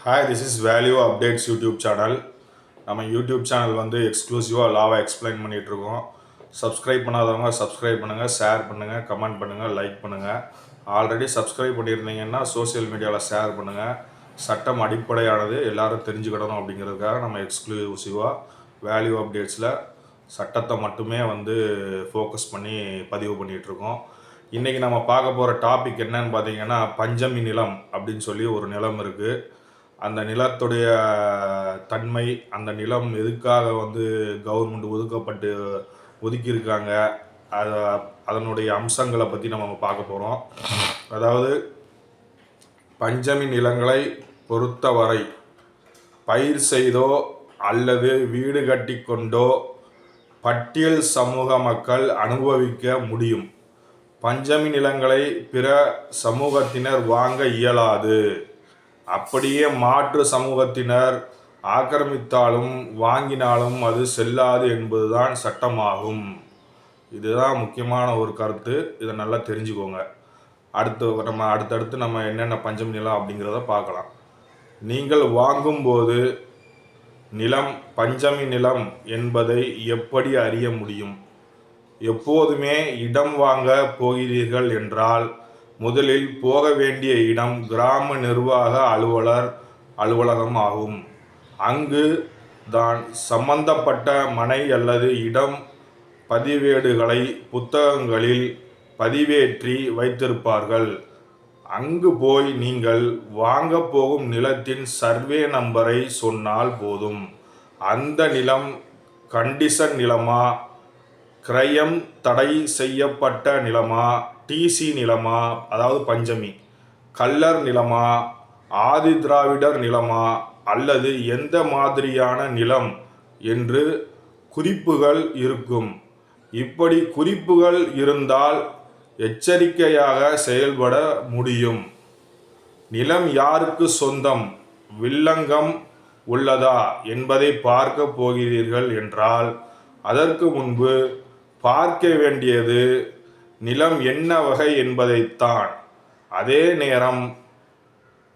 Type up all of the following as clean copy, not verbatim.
Hi, this is value updates YouTube channel. நம்ம YouTube channel வந்து எக்ஸ்க்ளூசிவாக லாவை எக்ஸ்பிளைன் பண்ணிகிட்ருக்கோம். சப்ஸ்கிரைப் பண்ணாதவங்க சப்ஸ்கிரைப் பண்ணுங்கள், ஷேர் பண்ணுங்கள், கமெண்ட் பண்ணுங்கள், லைக் பண்ணுங்கள். ஆல்ரெடி சப்ஸ்கிரைப் பண்ணியிருந்தீங்கன்னா சோசியல் மீடியாவில் ஷேர் பண்ணுங்கள். சட்டம் அடிப்படையானது எல்லாரும் தெரிஞ்சுக்கிடணும் அப்படிங்கிறதுக்காக நம்ம எக்ஸ்க்ளூசிவாக வேல்யூ அப்டேட்ஸில் சட்டத்தை மட்டுமே வந்து ஃபோக்கஸ் பண்ணி பதிவு பண்ணிகிட்ருக்கோம். இன்றைக்கி நம்ம பார்க்க போகிற டாபிக் என்னன்னு பார்த்தீங்கன்னா, பஞ்சமி நிலம் அப்படின்னு சொல்லி ஒரு நிலம் இருக்குது. அந்த நிலத்துடைய தன்மை, அந்த நிலம் எதுக்காக வந்து கவர்மெண்ட் ஒதுக்கியிருக்காங்க, அதை அதனுடைய அம்சங்களை பற்றி நம்ம பார்க்க போகிறோம். அதாவது பஞ்சமி நிலங்களை பொறுத்தவரை பயிர் செய்தோ அல்லது வீடு கட்டி கொண்டோ பட்டியல் சமூக மக்கள் அனுபவிக்க முடியும். பஞ்சமி நிலங்களை பிற சமூகத்தினர் வாங்க இயலாது. அப்படியே மாற்று சமூகத்தினர் ஆக்கிரமித்தாலும் வாங்கினாலும் அது செல்லாது என்பதுதான் சட்டமாகும். இதுதான் முக்கியமான ஒரு கருத்து. இதை நல்லா தெரிஞ்சுக்கோங்க. அடுத்தடுத்து நம்ம என்னென்ன பஞ்சமி நிலம் அப்படிங்கிறத பார்க்கலாம். நீங்கள் வாங்கும்போது நிலம் பஞ்சமி நிலம் என்பதை எப்படி அறிய முடியும்? எப்போதுமே இடம் வாங்க போகிறீர்கள் என்றால் முதலில் போக வேண்டிய இடம் கிராம நிர்வாக அலுவலகம் ஆகும். அங்கு தான் சம்பந்தப்பட்ட மனை அல்லது இடம் பதிவேடுகளை புத்தகங்களில் பதிவேற்றி வைத்திருப்பார்கள். அங்கு போய் நீங்கள் வாங்க போகும் நிலத்தின் சர்வே நம்பரை சொன்னால் போதும். அந்த நிலம் கண்டிஷன் நிலமா, கிரயம் தடை செய்யப்பட்ட நிலமா, டிசி நிலமா, அதாவது பஞ்சமி, கல்லர் நிலமா, ஆதி திராவிடர் நிலமா, அல்லது எந்த மாதிரியான நிலம் என்று குறிப்புகள் இருக்கும். இப்படி குறிப்புகள் இருந்தால் எச்சரிக்கையாக செயல்பட முடியும். நிலம் யாருக்கு சொந்தம், வில்லங்கம் உள்ளதா என்பதை பார்க்க போகிறீர்கள் என்றால் அதற்கு முன்பு பார்க்க வேண்டியது நிலம் என்ன வகை என்பதைத்தான். அதே நேரம்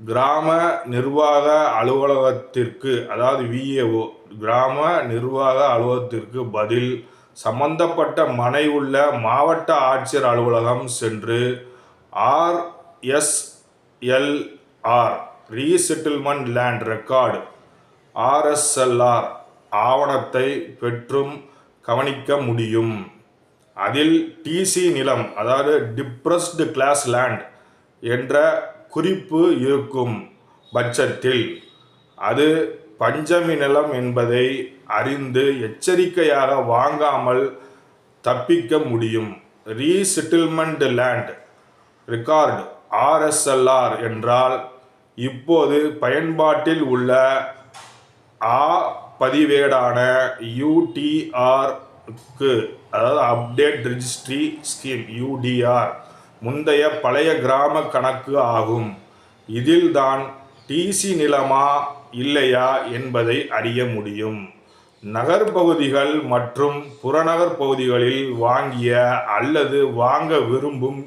கிராம நிர்வாக அலுவலகத்திற்கு, அதாவது விஏஓ, கிராம நிர்வாக அலுவலகத்திற்கு பதில் சம்பந்தப்பட்ட மனை உள்ள மாவட்ட ஆட்சியர் அலுவலகம் சென்று RSLR, resettlement land record, RSLR ஆவணத்தை பெற்றும் கவனிக்க முடியும். அதில் டிசி நிலம், அதாவது டிப்ரஸ்டு கிளாஸ் லேண்ட் என்ற குறிப்பு இருக்கும் பட்சத்தில் அது பஞ்சமி நிலம் என்பதை அறிந்து எச்சரிக்கையாக வாங்காமல் தப்பிக்க முடியும். ரீசெட்டில்மெண்ட் லேண்ட் ரெக்கார்டு, RSLR என்றால் இப்போது பயன்பாட்டில் உள்ள பதிவேடான UTRக்கு, அதாவது அப்டேட் ரிஜிஸ்ட்ரி ஸ்கீம், UDR, முந்தைய பழைய கிராம கணக்கு ஆகும். இதில் தான் டிசி நிலமா இல்லையா என்பதை அறிய முடியும். நகர்பகுதிகள் மற்றும் புறநகர் பகுதிகளில் வாங்கிய அல்லது வாங்க விரும்பும்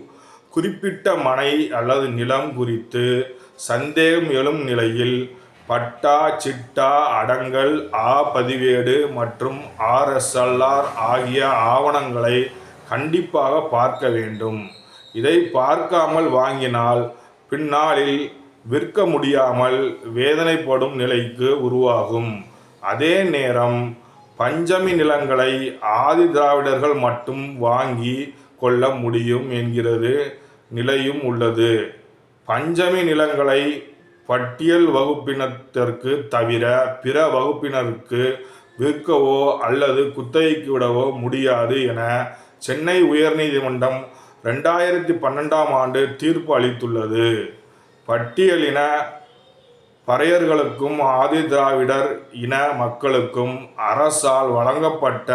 குறிப்பிட்ட மனை அல்லது நிலம் குறித்து சந்தேகம் எழும் நிலையில் பட்டா, சிட்டா, அடங்கல், பதிவேடு மற்றும் RSLR ஆகிய ஆவணங்களை கண்டிப்பாக பார்க்க வேண்டும். இதை பார்க்காமல் வாங்கினால் பின்னாளில் விற்க முடியாமல் வேதனைப்படும் நிலைக்கு உருவாகும். அதே நேரம் பஞ்சமி நிலங்களை ஆதி திராவிடர்கள் மட்டும் வாங்கி கொள்ள முடியும் என்கிறது நிலையும் உள்ளது. பஞ்சமி நிலங்களை பட்டியல் வகுப்பினத்திற்கு தவிர பிற வகுப்பினருக்கு விற்கவோ அல்லது குத்தகைக்கு விடவோ முடியாது என சென்னை உயர்நீதிமன்றம் 2012ஆம் ஆண்டு தீர்ப்பு அளித்துள்ளது. பட்டியலின பறையர்களுக்கும் ஆதி திராவிடர் இன மக்களுக்கும் அரசால் வழங்கப்பட்ட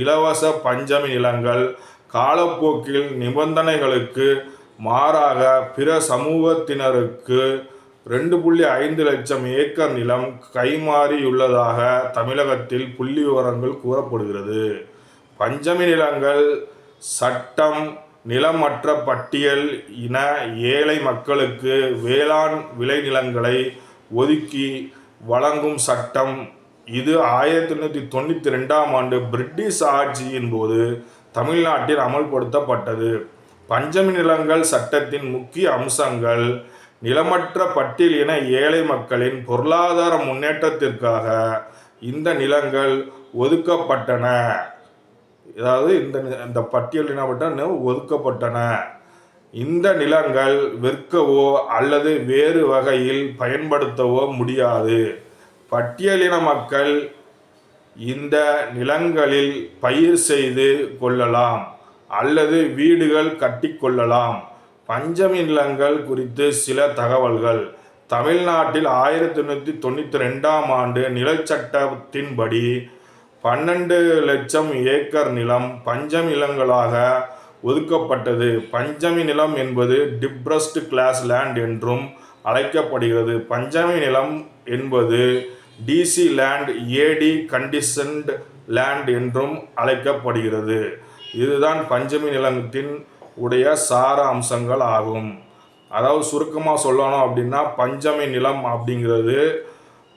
இலவச பஞ்சமி நிலங்கள் காலப்போக்கில் நிபந்தனைகளுக்கு மாறாக பிற சமூகத்தினருக்கு 2.5 லட்சம் ஏக்கர் நிலம் கைமாறியுள்ளதாக தமிழகத்தில் புள்ளி விவரங்கள் கூறப்படுகிறது. பஞ்சமி நிலங்கள் சட்டம் நிலமற்ற பட்டியல் இன ஏழை மக்களுக்கு வேளாண் விளைநிலங்களை ஒதுக்கி வழங்கும் சட்டம். இது 1892ஆம் ஆண்டு பிரிட்டிஷ் ஆட்சியின் போது தமிழ்நாட்டில் அமல்படுத்தப்பட்டது. பஞ்சமி நிலங்கள் சட்டத்தின் முக்கிய அம்சங்கள்: நிலமற்ற பட்டியலின ஏழை மக்களின் பொருளாதார முன்னேற்றத்திற்காக இந்த நிலங்கள் ஒதுக்கப்பட்டன. அதாவது இந்த பட்டியலினப்பட்ட ஒதுக்கப்பட்டன. இந்த நிலங்கள் விற்கவோ அல்லது வேறு வகையில் பயன்படுத்தவோ முடியாது. பட்டியலின மக்கள் இந்த நிலங்களில் பயிர் செய்து கொள்ளலாம் அல்லது வீடுகள் கட்டிக்கொள்ளலாம். பஞ்சமி நிலங்கள் குறித்து சில தகவல்கள்: தமிழ்நாட்டில் 1892ஆம் ஆண்டு நிலச்சட்டத்தின்படி 12 லட்சம் ஏக்கர் நிலம் பஞ்சமி நிலங்களாக ஒதுக்கப்பட்டது. பஞ்சமி நிலம் என்பது டிப்ரஸ்ட் கிளாஸ் லேண்ட் என்றும் அழைக்கப்படுகிறது. பஞ்சமி நிலம் என்பது டிசி லேண்ட், ஏடி கண்டிஷன்டு லேண்ட் என்றும் அழைக்கப்படுகிறது. இதுதான் பஞ்சமி நிலத்தின் உடைய சார அம்சங்கள் ஆகும். அதாவது சுருக்கமாக சொல்லணும் அப்படின்னா, பஞ்சமி நிலம் அப்படிங்கிறது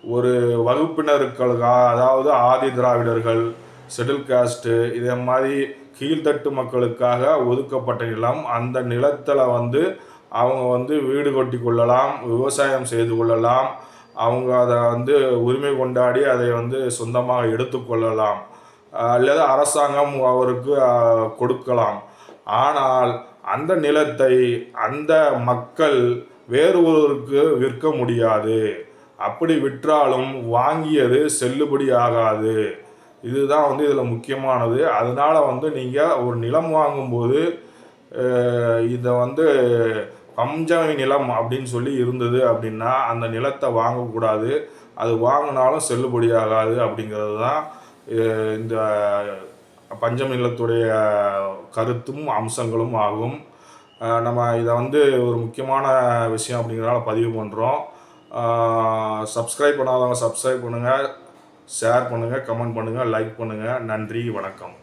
ஒரு வகுப்பினருக்காக, அதாவது ஆதி திராவிடர்கள், ஷெட்யூல் காஸ்ட்டு, இதே மாதிரி கீழ்த்தட்டு மக்களுக்காக ஒதுக்கப்பட்ட நிலம். அந்த நிலத்தில் அவங்க வீடு கட்டி கொள்ளலாம், விவசாயம் செய்து கொள்ளலாம், அவங்க அதை உரிமை கொண்டாடி அதை சொந்தமாக எடுத்துக்கொள்ளலாம், அல்லது அரசாங்கம் அவருக்கு கொடுக்கலாம். ஆனால் அந்த நிலத்தை அந்த மக்கள் வேறு ஒருவருக்கு விற்க முடியாது. அப்படி விற்றாலும் வாங்கியது செல்லுபடி ஆகாது. இதுதான் இதில் முக்கியமானது. அதனால் நீங்கள் ஒரு நிலம் வாங்கும்போது இதை பஞ்சமி நிலம் அப்படின்னு சொல்லி இருந்தது அப்படின்னா அந்த நிலத்தை வாங்கக்கூடாது. அது வாங்கினாலும் செல்லுபடியாகாது அப்படிங்கிறது தான் இந்த பஞ்சமி நிலத்துடைய கருத்தும் அம்சங்களும் ஆகும். நம்ம இதை ஒரு முக்கியமான விஷயம் அப்படிங்கிறனால பதிவு பண்ணுறோம். சப்ஸ்கிரைப் பண்ணாதவங்க சப்ஸ்கிரைப் பண்ணுங்கள், ஷேர் பண்ணுங்கள், கமெண்ட் பண்ணுங்கள், லைக் பண்ணுங்கள். நன்றி, வணக்கம்.